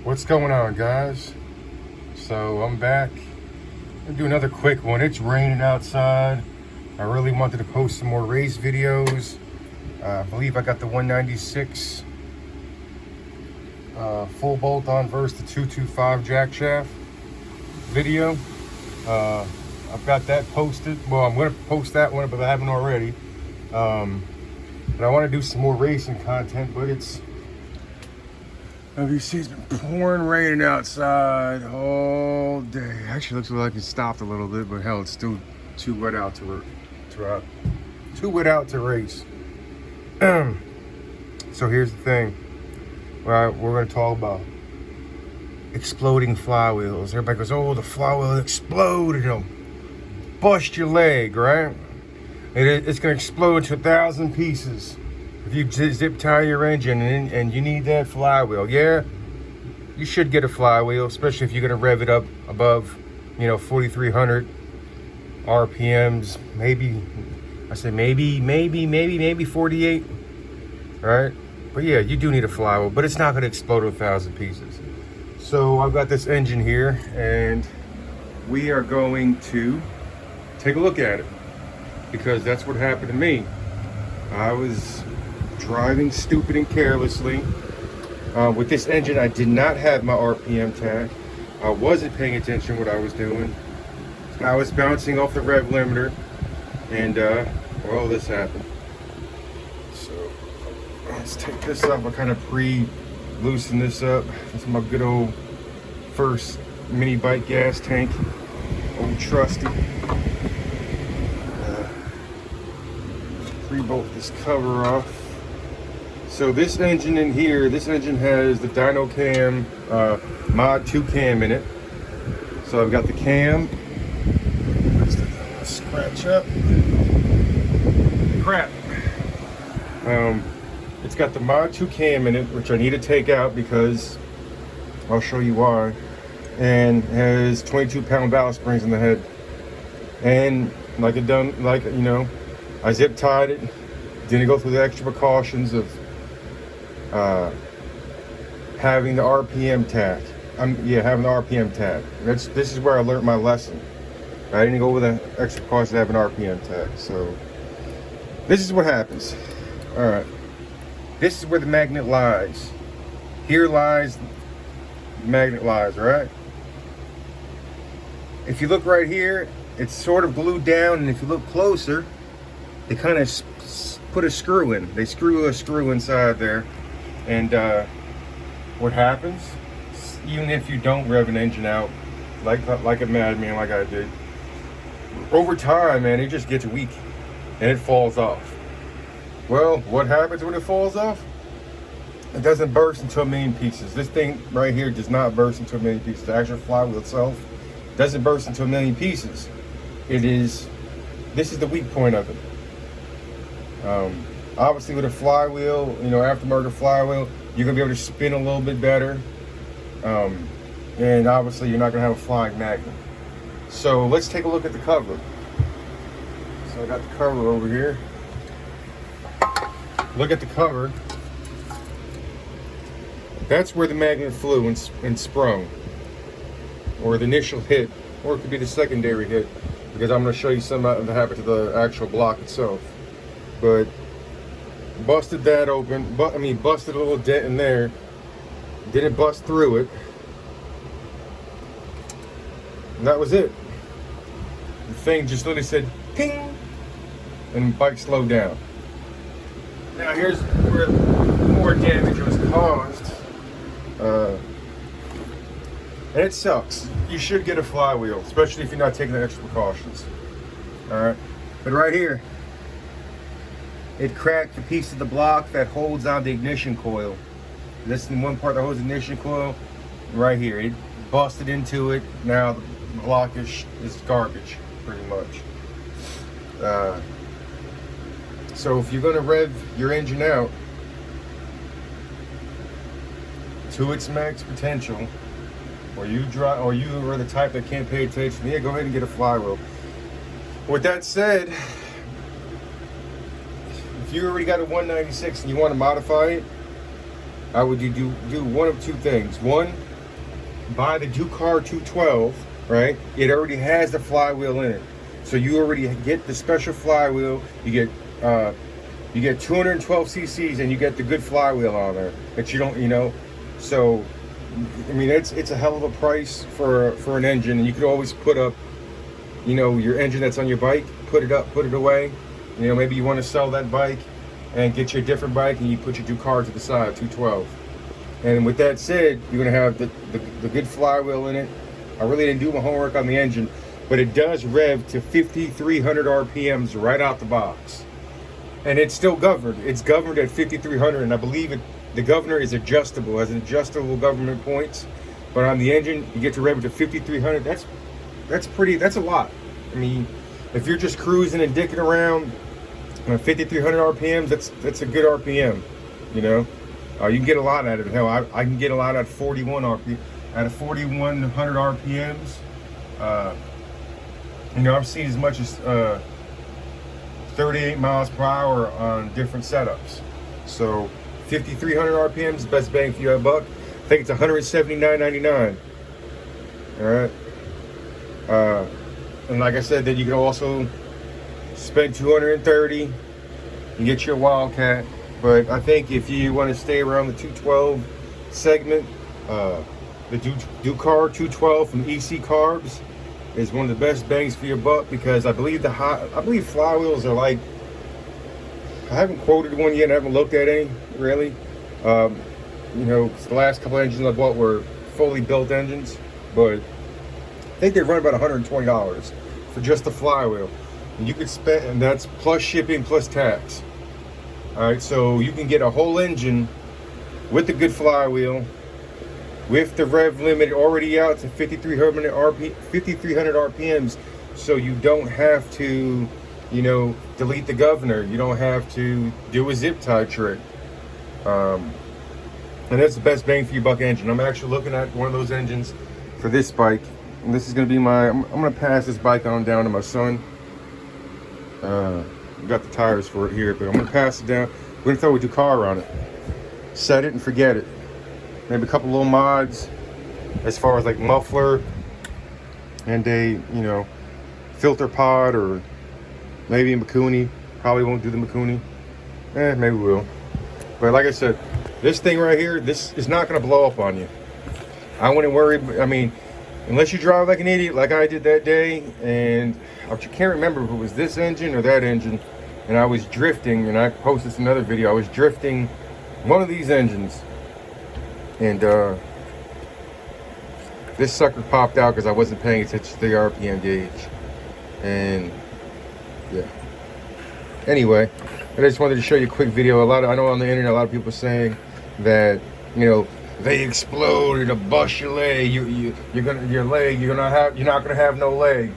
What's going on, guys? So I'm back. I'll do another quick one. It's raining outside. I really wanted to post some more race videos. I believe I got the 196 full bolt-on versus the 225 jack shaft video. I've got that posted. Well, I'm going to post that one, but I haven't already. But I want to do some more racing content, but it's it's been pouring raining outside all day. Actually, looks like it stopped a little bit, but hell, it's still too wet out to race. So here's the thing. We're going to talk about exploding flywheels. Everybody goes, "Oh, the flywheel exploded. It'll bust your leg, right? It's going to explode into 1,000 pieces." If you zip tie your engine and you need that flywheel, yeah, you should get a flywheel, especially if you're going to rev it up above, 4,300 RPMs. Maybe 48, right? But yeah, you do need a flywheel, but it's not going to explode to 1,000 pieces. So I've got this engine here, and we are going to take a look at it, because that's what happened to me. I was driving stupid and carelessly. With this engine, I did not have my RPM tag. I wasn't paying attention to what I was doing. I was bouncing off the rev limiter, and well, this happened. So let's take this up. I kind of pre-loosen this up. This is my good old first mini bike gas tank, old trusty. Pre-bolt this cover off. So this engine in here, this engine has the dyno cam, mod 2 cam in it. So I've got the cam. Let's scratch up. Crap. It's got the mod 2 cam in it, which I need to take out because I'll show you why. And has 22-pound ballast springs in the head. And I zip tied it. Didn't go through the extra precautions of having the RPM tag. Having the RPM tag. This is where I learned my lesson. I didn't go with the extra precautions of having an RPM tag. So this is what happens. All right. This is where the magnet lies. Here lies the magnet lies, right? If you look right here, it's sort of glued down, and if you look closer, they kind of put a screw in. They screw a screw inside there. And what happens, even if you don't rev an engine out like a madman like I did, over time, man, it just gets weak and it falls off. Well, what happens when it falls off? It doesn't burst into a million pieces. This thing right here does not burst into a million pieces. The actual flywheel itself doesn't burst into a million pieces. This is the weak point of it. Obviously with a flywheel, aftermarket flywheel, you're gonna be able to spin a little bit better. And obviously you're not gonna have a flying magnet. So let's take a look at the cover. So I got the cover over here. Look at the cover. That's where the magnet flew and sprung. Or the initial hit, or it could be the secondary hit, because I'm gonna show you something that happened to the actual block itself. But busted that open, busted a little dent in there. Didn't bust through it. And that was it. The thing just literally said, ping, and the bike slowed down. Now here's where more damage was caused. And it sucks. You should get a flywheel, especially if you're not taking the extra precautions. Alright, but right here, it cracked the piece of the block that holds on the ignition coil. This is the one part that holds the ignition coil. Right here, it busted into it. Now the block is garbage, pretty much. So if you're gonna rev your engine out to its max potential, or you are the type that can't pay attention, yeah, go ahead and get a flywheel. With that said, if you already got a 196 and you want to modify it, I would do one of two things. One, buy the Ducar 212, right, it already has the flywheel in it. So you already get the special flywheel. You get 212 cc's, and you get the good flywheel on there that you don't, you know. So I mean, it's a hell of a price for an engine, and you could always put up, you know, your engine that's on your bike, put it up, put it away. You know, maybe you want to sell that bike and get you a different bike, and you put your Ducar to the side, 212. And with that said, you're gonna have the good flywheel in it. I really didn't do my homework on the engine, but it does rev to 5,300 RPMs right out the box. And it's still governed. It's governed at 5,300, and I believe the governor is adjustable, has an adjustable government points. But on the engine, you get to rev it to 5,300. That's a lot. I mean, if you're just cruising and dicking around on 5,300 RPMs, that's a good RPM, you know. You can get a lot out of it. Hell, I can get a lot out of 4,100 RPMs. You know, I've seen as much as 38 miles per hour on different setups. So 5,300 RPMs is best bang for your buck. I think it's $179.99. All right. And like I said, then you can also spend $230 and get your Wildcat. But I think if you want to stay around the 212 segment, the Ducar 212 from EC Carbs is one of the best bangs for your buck, because I believe flywheels are like, I haven't quoted one yet, I haven't looked at any really. You know, the last couple engines I bought were fully built engines, but I think they run about $120 for just the flywheel. And you could spend, and that's plus shipping plus tax. All right, so you can get a whole engine with the good flywheel, with the rev limit already out to 5,300 RPMs, so you don't have to, you know, delete the governor. You don't have to do a zip tie trick. And that's the best bang for your buck engine. I'm actually looking at one of those engines for this bike, and this is going to be I'm going to pass this bike on down to my son. Got the tires for it here, but I'm gonna pass it down. We're gonna throw a Ducar on it, set it and forget it. Maybe a couple little mods as far as like muffler and a, you know, filter pod, or maybe a Mikuni. Probably won't do the Mikuni. Maybe we will. But like I said, this thing right here, this is not gonna blow up on you. I wouldn't worry. I mean, unless you drive like an idiot like I did that day, and I can't remember if it was this engine or that engine, and I was drifting, and I posted this in another video. I was drifting one of these engines, and this sucker popped out because I wasn't paying attention to the RPM gauge. And yeah, anyway, I just wanted to show you a quick video. I know on the internet a lot of people are saying that, you know, they explode, it'll bust your leg, you're not gonna have no leg.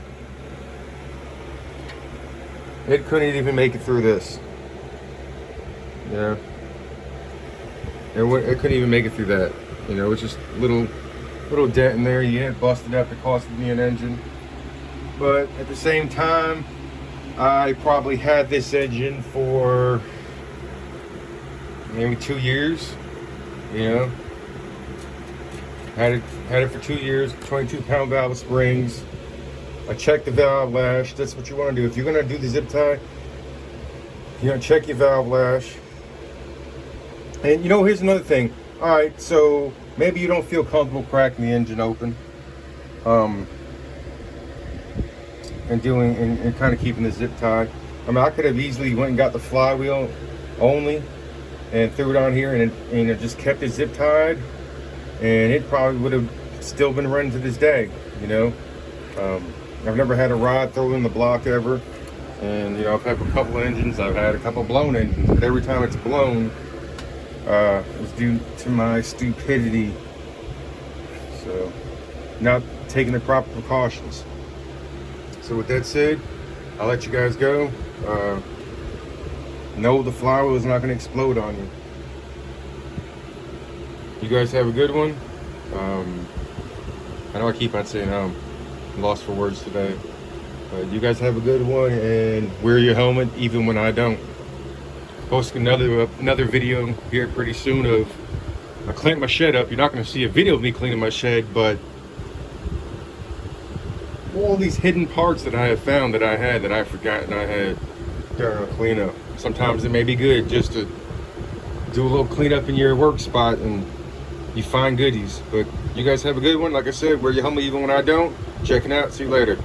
It couldn't even make it through this. Yeah. It couldn't even make it through that. You know, it's just little dent in there. You get busted up, it costed me an engine. But at the same time, I probably had this engine for maybe 2 years. You know, had it for 2 years. 22-pound valve springs. I checked the valve lash. That's what you want to do. If you're gonna do the zip tie, you're gonna check your valve lash. And you know, here's another thing. All right, so maybe you don't feel comfortable cracking the engine open, and kind of keeping the zip tie. I mean, I could have easily went and got the flywheel only and threw it on here, and it just kept it zip tied, and it probably would have still been running to this day. You know, I've never had a rod thrown in the block ever, and you know, I've had a couple of engines. I've had a couple blown engines, but every time it's blown, it was due to my stupidity. So, not taking the proper precautions. So with that said, I'll let you guys go. No, the flywheel is not going to explode on you. You guys have a good one. I know I keep on saying I'm lost for words today. You guys have a good one, and wear your helmet even when I don't. Posting another video here pretty soon of I cleaned my shed up. You're not going to see a video of me cleaning my shed, but all these hidden parts that I have found that I had that I forgotten I had during a cleanup. Sometimes it may be good just to do a little cleanup in your work spot and you find goodies. But you guys have a good one. Like I said, wear your helmet even when I don't. Checking out. See you later.